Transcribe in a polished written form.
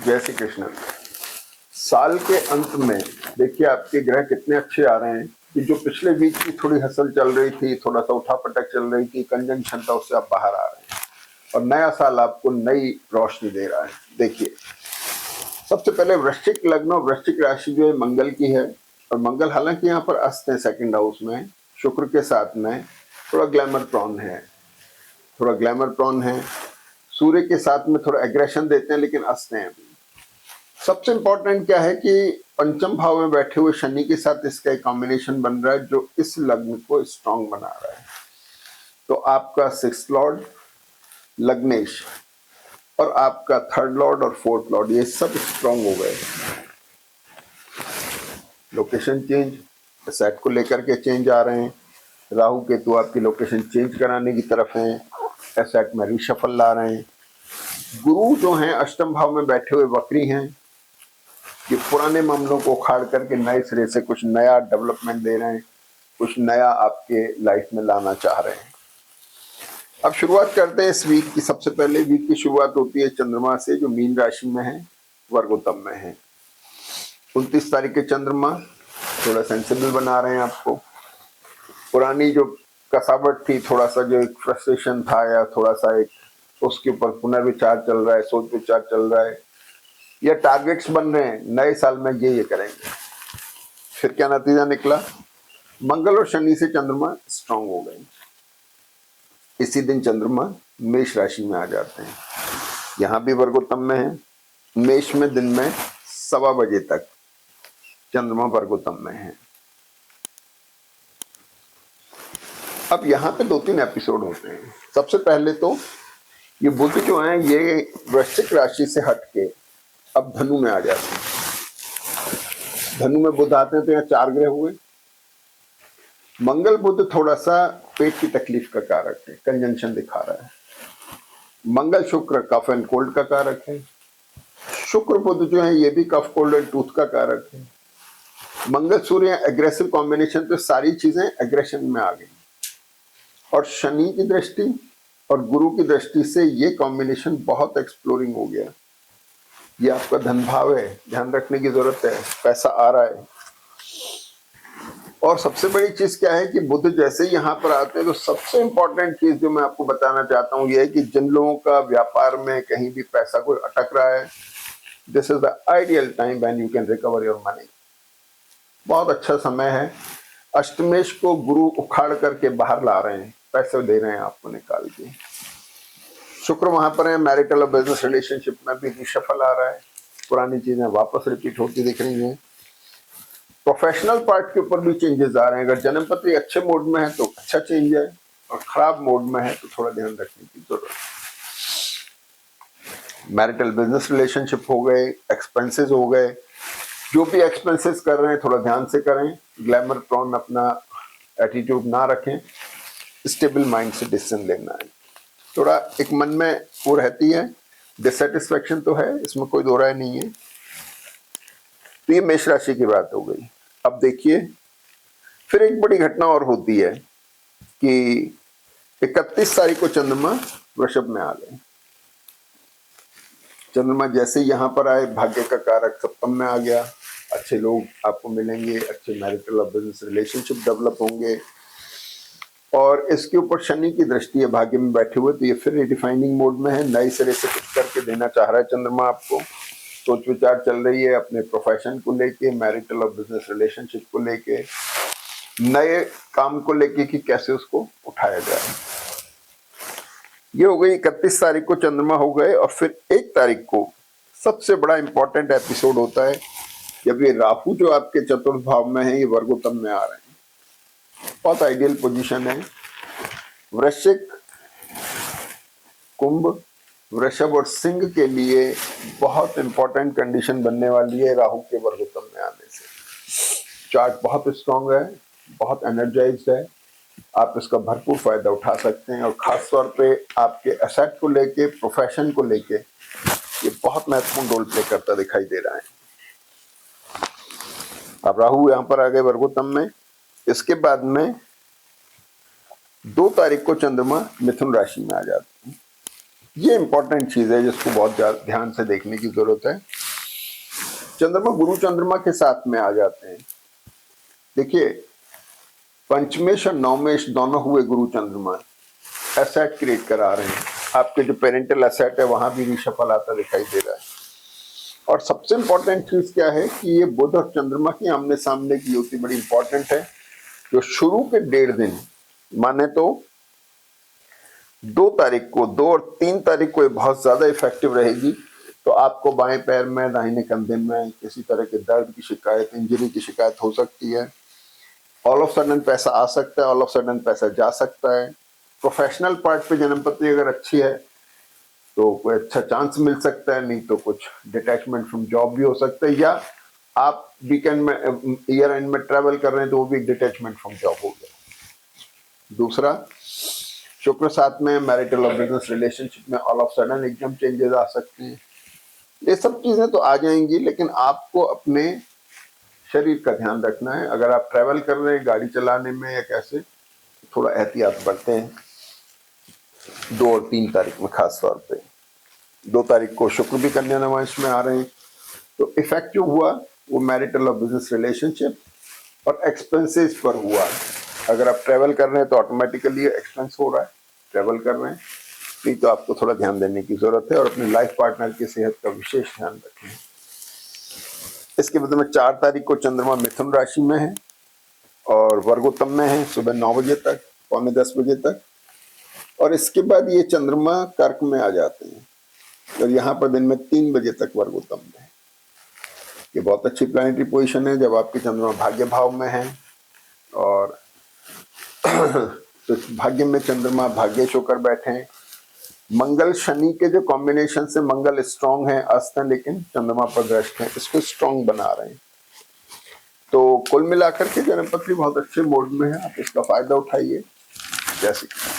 जय श्री कृष्ण। साल के अंत में देखिए आपके ग्रह कितने अच्छे आ रहे हैं कि जो पिछले वीक की थोड़ी हसल चल रही थी, थोड़ा सा उठापटक चल रही थी, कंजंक्शन था, उससे आप बाहर आ रहे हैं और नया साल आपको नई रोशनी दे रहा है। देखिए सबसे पहले वृश्चिक लग्न और वृश्चिक राशि जो है मंगल की है, और मंगल हालांकि यहाँ पर अस्त है सेकंड हाउस में, शुक्र के साथ में थोड़ा ग्लैमर प्रॉन है, सूर्य के साथ में थोड़ा एग्रेशन देते हैं लेकिन अस्त हैं अभी। सबसे इंपॉर्टेंट क्या है कि पंचम भाव में बैठे हुए शनि के साथ इसका एक कॉम्बिनेशन बन रहा है जो इस लग्न को स्ट्रांग बना रहा है। तो आपका 6th लॉर्ड लग्नेश और आपका 3rd लॉर्ड और 4th लॉर्ड ये सब स्ट्रांग हो गए। लोकेशन चेंज, सेट को लेकर के चेंज आ रहे हैं। राहु केतु आपकी लोकेशन चेंज कराने की तरफ हैं, एसेट में रिशफल ला रहे हैं। गुरु जो हैं अष्टम भाव में बैठे हुए वक्री हैं, ये पुराने मामलों को उखाड़ करके नए सिरे से कुछ नया डेवलपमेंट दे रहे हैं, कुछ नया आपके लाइफ में लाना चाह रहे हैं। अब शुरुआत करते हैं इस वीक की। सबसे पहले वीक की शुरुआत होती है चंद्रमा से जो मीन राशि में है, वर्गोत्तम में है। 29 तारीख के चंद्रमा थोड़ा सेंसिबल बना रहे हैं आपको। पुरानी जो कसावट थी, थोड़ा सा जो एक फ्रस्ट्रेशन था या थोड़ा सा एक उसके ऊपर पुनर्विचार चल रहा है, सोच विचार चल रहा है, या टारगेट्स बन रहे हैं नए साल में ये करेंगे। फिर क्या नतीजा निकला? मंगल और शनि से चंद्रमा स्ट्रांग हो गए। इसी दिन चंद्रमा मेष राशि में आ जाते हैं, यहां भी वर्गोत्तम में है। मेष में दिन में 1:15 बजे तक चंद्रमा वर्गोत्तम में है। अब यहाँ पे 2-3 एपिसोड होते हैं। सबसे पहले तो ये बुध जो है ये वृश्चिक राशि से हटके अब धनु में आ जाते हैं। धनु में बुध आते हैं तो यहाँ 4 ग्रह हुए। मंगल बुध थोड़ा सा पेट की तकलीफ का कारक है, कंजंक्शन दिखा रहा है। मंगल शुक्र कफ एंड कोल्ड का कारक है। शुक्र बुध जो है ये भी कफ कोल्ड एंड टूथ का कारक है। मंगल सूर्य एग्रेसिव कॉम्बिनेशन, तो सारी चीजें एग्रेशन में आ गई। और शनि की दृष्टि और गुरु की दृष्टि से ये कॉम्बिनेशन बहुत एक्सप्लोरिंग हो गया। ये आपका धन भाव है, ध्यान रखने की जरूरत है, पैसा आ रहा है। और सबसे बड़ी चीज क्या है कि बुध जैसे ही यहाँ पर आते हैं तो सबसे इंपॉर्टेंट चीज जो मैं आपको बताना चाहता हूँ ये है कि जिन लोगों का व्यापार में कहीं भी पैसा कोई अटक रहा है, this is the ideal time when you can recover your money. बहुत अच्छा समय है। अष्टमेश को गुरु उखाड़ करके बाहर ला रहे हैं, पैसे दे रहे हैं आपको निकाल के। शुक्र वहां पर है, मैरिटल और बिजनेस रिलेशनशिप में भी रिशफल आ रहा है, पुरानी चीजें वापस रिपीट होती दिख रही हैं। प्रोफेशनल पार्ट के ऊपर भी चेंजेस आ रहे हैं। अगर जन्मपति अच्छे मोड में है तो अच्छा चेंज है, और खराब मोड में है तो थोड़ा ध्यान रखने की जरूरत है। मैरिटल बिजनेस रिलेशनशिप हो गए, एक्सपेंसेस हो गए, जो भी एक्सपेंसेस कर रहे हैं थोड़ा ध्यान से करें, ग्लैमर प्रॉन अपना एटीट्यूड ना रखें, स्टेबल माइंड से डिसीजन लेना है। थोड़ा एक मन में वो रहती है, डिससेटिस्फेक्शन तो है, इसमें कोई दो राय नहीं है। तो ये मेष राशि की बात हो गई। अब देखिए फिर एक बड़ी घटना और होती है कि 31 तारीख को चंद्रमा वृषभ में आ गए। चंद्रमा जैसे यहां पर आए, भाग्य का कारक सप्तम में आ गया। अच्छे लोग आपको मिलेंगे, अच्छे मैरिटल और बिजनेस रिलेशनशिप डेवलप होंगे। और इसके ऊपर शनि की दृष्टि है भाग्य में बैठे हुए, तो ये फिर रिडिफाइनिंग मोड में है। नए सिरे से कुछ करके देना चाह रहा है चंद्रमा आपको। सोच विचार चल रही है अपने प्रोफेशन को लेके, मैरिटल और बिजनेस रिलेशनशिप को लेके, नए काम को लेके कि कैसे उसको उठाया जाए। ये हो गई 31 तारीख को चंद्रमा हो गए। और फिर 1 तारीख को सबसे बड़ा इंपॉर्टेंट एपिसोड होता है जब ये राहु जो आपके चतुर्थ भाव में है, ये वर्गोत्तम में आ रहे हैं। बहुत आइडियल पोजीशन है। वृश्चिक, कुंभ, वृषभ और सिंह के लिए बहुत इंपॉर्टेंट कंडीशन बनने वाली है राहु के वर्गोत्तम में आने से। चार्ट बहुत स्ट्रांग है, बहुत एनर्जाइज्ड है, आप इसका भरपूर फायदा उठा सकते हैं। और खास तौर पे आपके एसेट को लेके, प्रोफेशन को लेके ये बहुत महत्वपूर्ण रोल प्ले करता दिखाई दे रहा है। अब राहु यहाँ पर आ गए वर्गोत्तम में। इसके बाद में 2 तारीख को चंद्रमा मिथुन राशि में आ जाते हैं। ये इंपॉर्टेंट चीज है जिसको बहुत ध्यान से देखने की जरूरत है। चंद्रमा गुरु चंद्रमा के साथ में आ जाते हैं। देखिए, पंचमेश और नवमेश दोनों हुए गुरु चंद्रमा, एसेट क्रिएट करा रहे हैं। आपके जो पेरेंटल एसेट है वहां भी रिशफल आता दिखाई दे रहा है। और सबसे इंपॉर्टेंट चीज क्या है कि ये बुध और चंद्रमा की आमने सामने की युति बड़ी इंपॉर्टेंट है, जो शुरू के 1.5 दिन माने तो 2 तारीख को, 2 और 3 तारीख को ये बहुत ज्यादा इफेक्टिव रहेगी। तो आपको बाएं पैर में, दाहिने कंधे में किसी तरह के दर्द की शिकायत, इंजरी की शिकायत हो सकती है। ऑल ऑफ सडन पैसा आ सकता है, ऑल ऑफ सडन पैसा जा सकता है। प्रोफेशनल पार्ट पे जन्मपत्री अगर अच्छी है तो कोई अच्छा चांस मिल सकता है, नहीं तो कुछ डिटैचमेंट फ्रॉम जॉब भी हो सकता है, या आप वीकेंड में, ईयर एंड में ट्रैवल कर रहे हैं तो वो भी एक डिटैचमेंट फ्रॉम जॉब हो गया। दूसरा, शुक्र साथ में, मैरिटल और बिजनेस रिलेशनशिप में ऑल ऑफ सडन एकदम चेंजेस आ सकते हैं। ये सब चीजें तो आ जाएंगी, लेकिन आपको अपने शरीर का ध्यान रखना है। अगर आप ट्रैवल कर रहे हैं गाड़ी चलाने में या कैसे, थोड़ा एहतियात बरते हैं 2 और 3 तारीख में खास तौर पे। 2 तारीख को शुक्र भी कन्या नवांश में आ रहे हैं, तो इफेक्ट जो हुआ वो मैरिटल और बिजनेस रिलेशनशिप और एक्सपेंसेस पर हुआ। अगर आप ट्रैवल कर रहे हैं तो ऑटोमेटिकली एक्सपेंस हो रहा है, ट्रैवल कर रहे हैं, नहीं तो आपको थोड़ा ध्यान देने की जरूरत है और अपने लाइफ पार्टनर की सेहत का विशेष ध्यान रखें। इसके बाद में 4 तारीख को चंद्रमा मिथुन राशि में है और वर्गोत्तम में है सुबह 9 बजे तक, पौने 10 बजे तक। और इसके बाद ये चंद्रमा कर्क में आ जाते हैं और यहाँ पर दिन में 3 बजे तक वर्गोत्तम में है। ये बहुत अच्छी प्लैनेटरी पोजीशन है जब आपके चंद्रमा भाग्य भाव में है। और तो भाग्य में चंद्रमा भाग्येश होकर बैठे हैं। मंगल शनि के जो कॉम्बिनेशन से मंगल स्ट्रांग है, अस्त है, लेकिन चंद्रमा पर दृष्ट है, इसको स्ट्रांग बना रहे हैं। तो कुल मिलाकर के जन्मपत्री बहुत अच्छे मोड में है, आप इसका फायदा उठाइए। जय श्री कृष्ण।